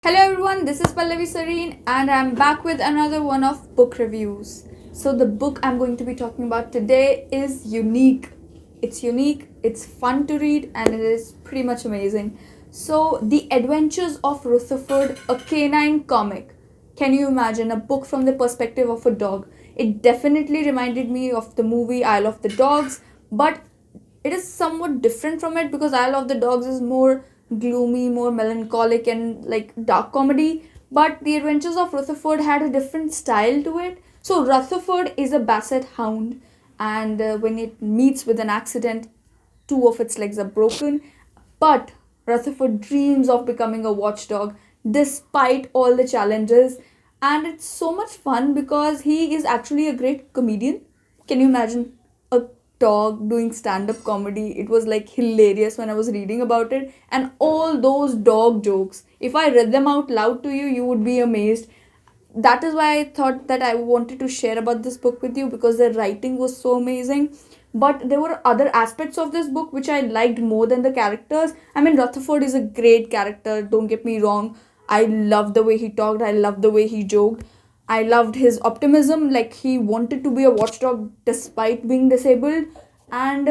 Hello everyone, this is Pallavi Sareen and I'm back with another one of book reviews. So the book I'm going to be talking about today is unique. It's unique, it's fun to read and it is pretty much amazing. So The Adventures of Rutherford, a canine comic. Can you imagine a book from the perspective of a dog? It definitely reminded me of the movie Isle of the Dogs, but it is somewhat different from it because Isle of the Dogs is more gloomy, more melancholic, and like dark comedy. But The Adventures of Rutherford had a different style to it. So, Rutherford is a basset hound, and when it meets with an accident, two of its legs are broken. But Rutherford dreams of becoming a watchdog despite all the challenges. And it's so much fun because he is actually a great comedian. Can you imagine a dog doing stand-up comedy? It was like hilarious when I was reading about it, and all those dog jokes, if I read them out loud to you, you would be amazed. That is why I thought that I wanted to share about this book with you, because the writing was so amazing. But there were other aspects of this book which I liked more than the characters. I mean, Rutherford is a great character, don't get me wrong. I loved the way he talked, I loved the way he joked. I loved his optimism, like he wanted to be a watchdog despite being disabled. And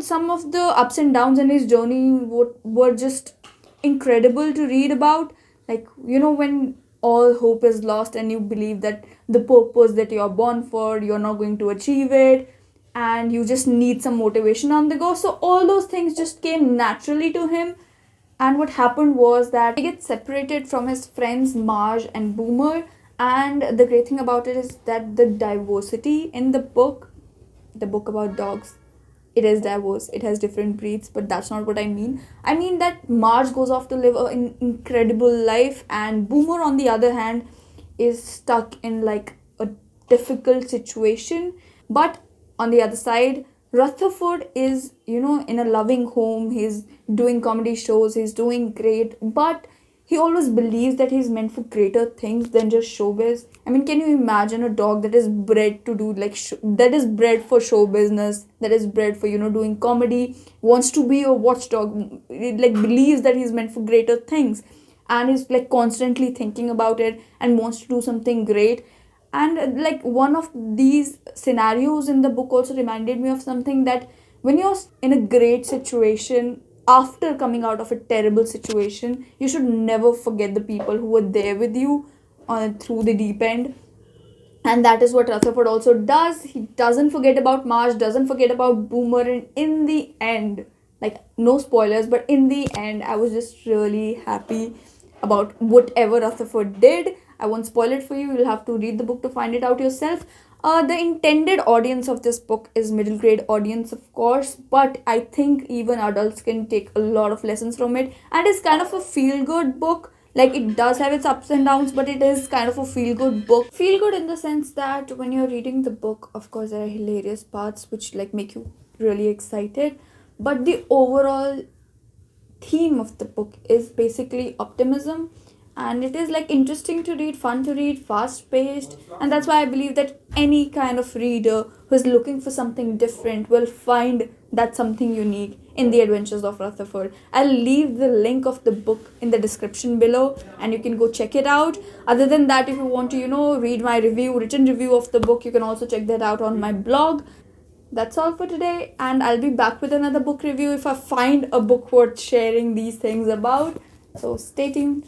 some of the ups and downs in his journey were just incredible to read about. Like, when all hope is lost and you believe that the purpose that you're born for, you're not going to achieve it, and you just need some motivation on the go. So, all those things just came naturally to him. And what happened was that he gets separated from his friends Marge and Boomer. And the great thing about it is that the diversity in the book about dogs, it is diverse. It has different breeds, but that's not what I mean. I mean that Marge goes off to live an incredible life, and Boomer, on the other hand, is stuck in like a difficult situation. But on the other side, Rutherford is, in a loving home. He's doing comedy shows, he's doing great, but he always believes that he's meant for greater things than just showbiz. I mean, can you imagine a dog that is bred to do like that is bred for show business, that is bred for doing comedy, wants to be a watchdog, like believes that he's meant for greater things, and is like constantly thinking about it and wants to do something great. And like one of these scenarios in the book also reminded me of something, that when you're in a great situation, after coming out of a terrible situation, you should never forget the people who were there with you through the deep end. And that is what Rutherford also does. He doesn't forget about Marge, doesn't forget about Boomer, and in the end, like no spoilers, but in the end, I was just really happy about whatever Rutherford did. I won't spoil it for you. You'll have to read the book to find it out yourself. The intended audience of this book is middle grade audience, of course, but I think even adults can take a lot of lessons from it. And it's kind of a feel good book. Like, it does have its ups and downs, but it is kind of a feel good book. Feel good in the sense that when you're reading the book, of course, there are hilarious parts which like make you really excited. But the overall theme of the book is basically optimism, and it is like interesting to read, fun to read, fast paced. And that's why I believe that any kind of reader who is looking for something different will find that something unique in The Adventures of Rutherford. I'll leave the link of the book in the description below and you can go check it out. Other than that, if you want to read my written review of the book, you can also check that out on my blog. That's all for today, and I'll be back with another book review if I find a book worth sharing these things about. So stay tuned.